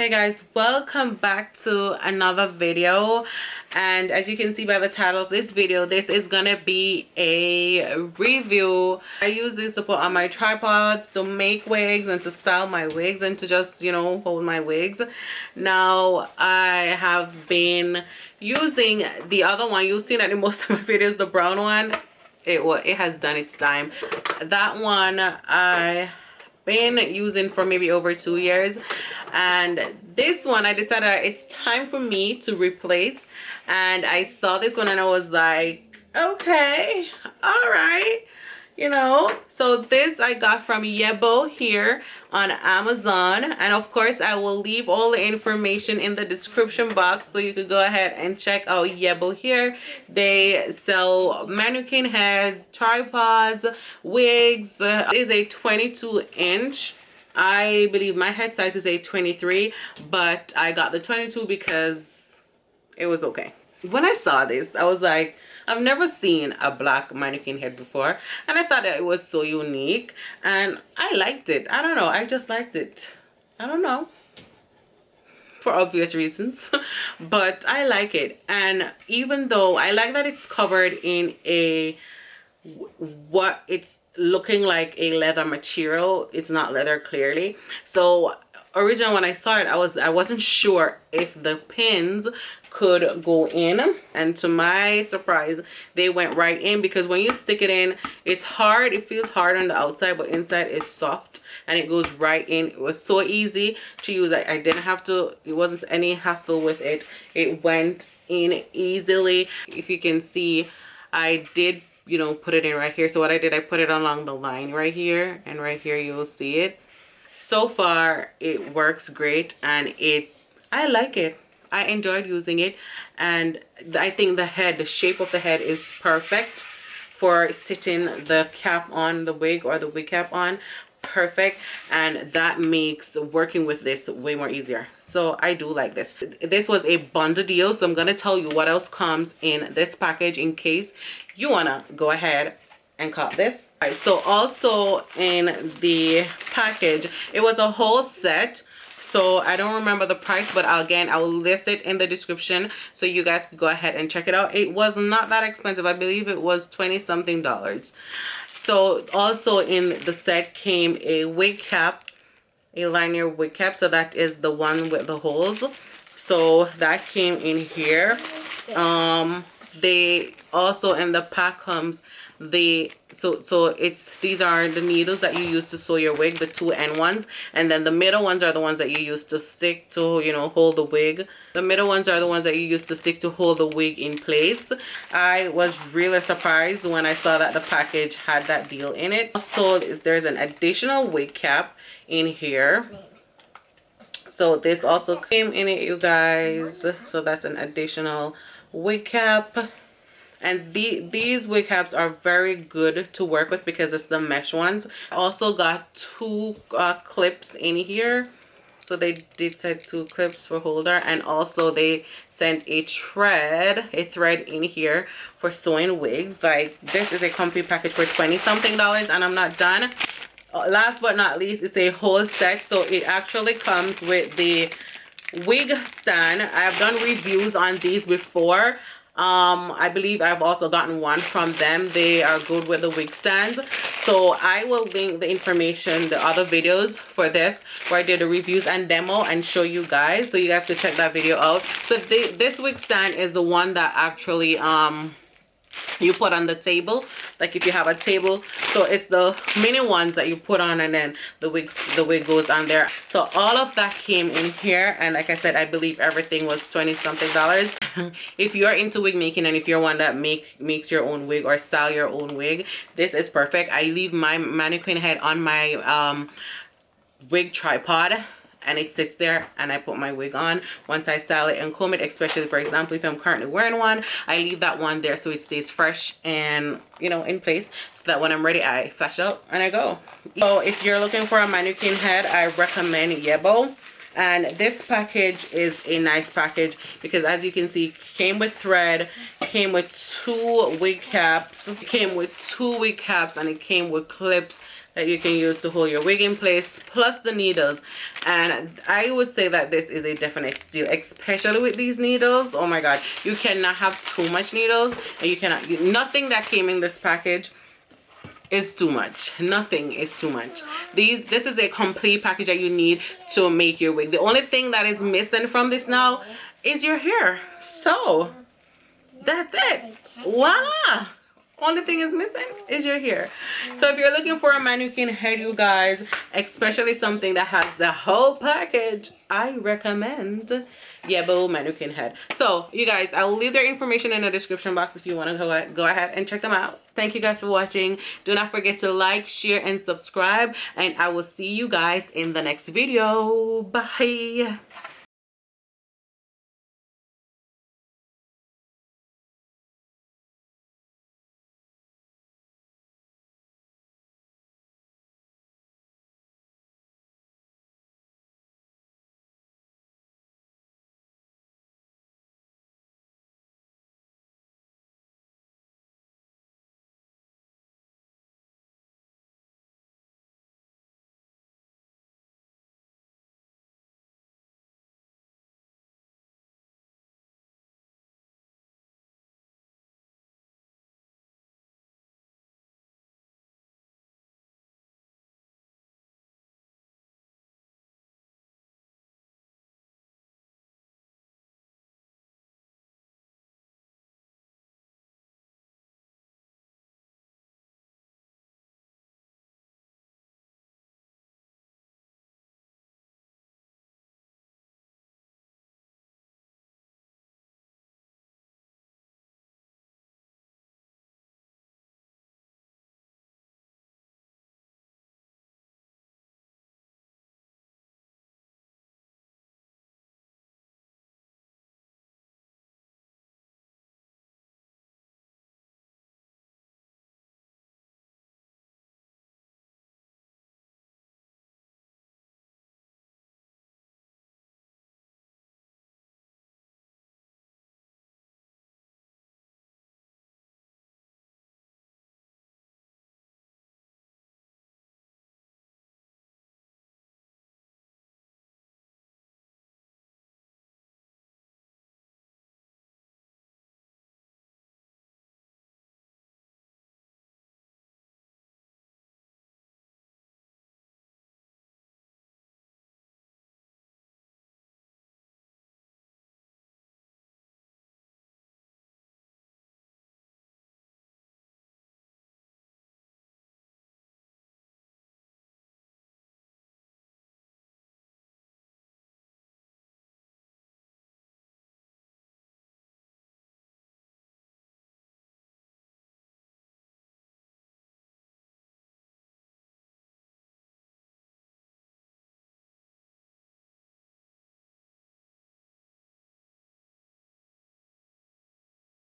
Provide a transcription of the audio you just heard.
Hey guys, welcome back to another video. And as you can see by the title of this video, this is gonna be a review. I use this to put on my tripods, to make wigs and to style my wigs and to just, you know, hold my wigs. Now I have been using the other one. You've seen that in most of my videos, the brown one. It has done its time. That one I been using for maybe over 2 years, and this one I decided it's time for me to replace. And I saw this one and I was like, okay, all right, you know. So this I got from Yebo here on Amazon, and of course I will leave all the information in the description box so you could go ahead and check out Yebo here. They sell mannequin heads, tripods, wigs. It is a 22-inch. I believe my head size is a 23, but I got the 22 because it was okay. When I saw this, I was like, I've never seen a black mannequin head before, and I thought that it was so unique, and I liked it. I don't know, I just liked it. I don't know, for obvious reasons, but I like it. And even though I like that it's covered in a what it's looking like a leather material, it's not leather clearly. So originally when I saw it, I wasn't sure if the pins could go in, and to my surprise they went right in, because when you stick it in, it's hard, it feels hard on the outside, but inside it's soft and it goes right in. It was so easy to use. I didn't have to, it wasn't any hassle with it. It went in easily. If you can see, I did, you know, put it in right here. So what I did, I put it along the line right here, and right here you'll see it. So far it works great, and I like it. I enjoyed using it, and I think the shape of the head is perfect for sitting the cap on the wig, or the wig cap on. Perfect, and that makes working with this way more easier. So I do like this. This was a bundle deal, so I'm gonna tell you what else comes in this package in case you wanna go ahead and cop this. All right, so also in the package, it was a whole set. So I don't remember the price, but again, I will list it in the description so you guys can go ahead and check it out. It was not that expensive. I believe it was $20-something. So also in the set came a wig cap, a linear wig cap. So that is the one with the holes. So that came in here. They also, in the pack comes the these are the needles that you use to sew your wig, the two end ones, and then the middle ones are the ones that you use to stick to, you know, hold the wig. The middle ones are the ones that you use to stick to hold the wig in place. I was really surprised when I saw that the package had that deal in it. Also, there's an additional wig cap in here. So this also came in it, you guys. So that's an additional wig cap. And these wig caps are very good to work with because it's the mesh ones. I also got two clips in here. So they did send 2 clips for holder, and also they sent a thread in here for sewing wigs. Like, this is a complete package for $20-something, and I'm not done. Last but not least, it's a whole set. So it actually comes with the wig stand. I have done reviews on these before. I believe I've also gotten one from them. They are good with the wig stands. So I will link the information, the other videos for this, where I did the reviews and demo, and show you guys, so you guys can check that video out. So this wig stand is the one that actually you put on the table, like if you have a table. So it's the mini ones that you put on, and then the wig goes on there. So all of that came in here, and like I said, I believe everything was $20-something. If you're into wig making, and if you're one that makes your own wig or style your own wig, this is perfect. I leave my mannequin head on my wig tripod, and it sits there, and I put my wig on. Once I style it and comb it, especially for example if I'm currently wearing one, I leave that one there so it stays fresh and, you know, in place, so that when I'm ready I flash out and I go. So if you're looking for a mannequin head, I recommend Yebo. And this package is a nice package because, as you can see, came with thread, came with 2 wig caps. It came with 2 wig caps, and it came with clips that you can use to hold your wig in place, plus the needles. And I would say that this is a definite steal, especially with these needles. Oh my god, you cannot have too much needles, and you cannot, nothing that came in this package is too much. Nothing is too much. This is a complete package that you need to make your wig. The only thing that is missing from this now is your hair. So that's it. Voila. Only thing is missing is your hair. So if you're looking for a mannequin head, you guys, especially something that has the whole package, I recommend Yebo mannequin head. So you guys, I will leave their information in the description box if you want to go ahead and check them out. Thank you guys for watching. Do not forget to like, share, and subscribe, and I will see you guys in the next video. Bye.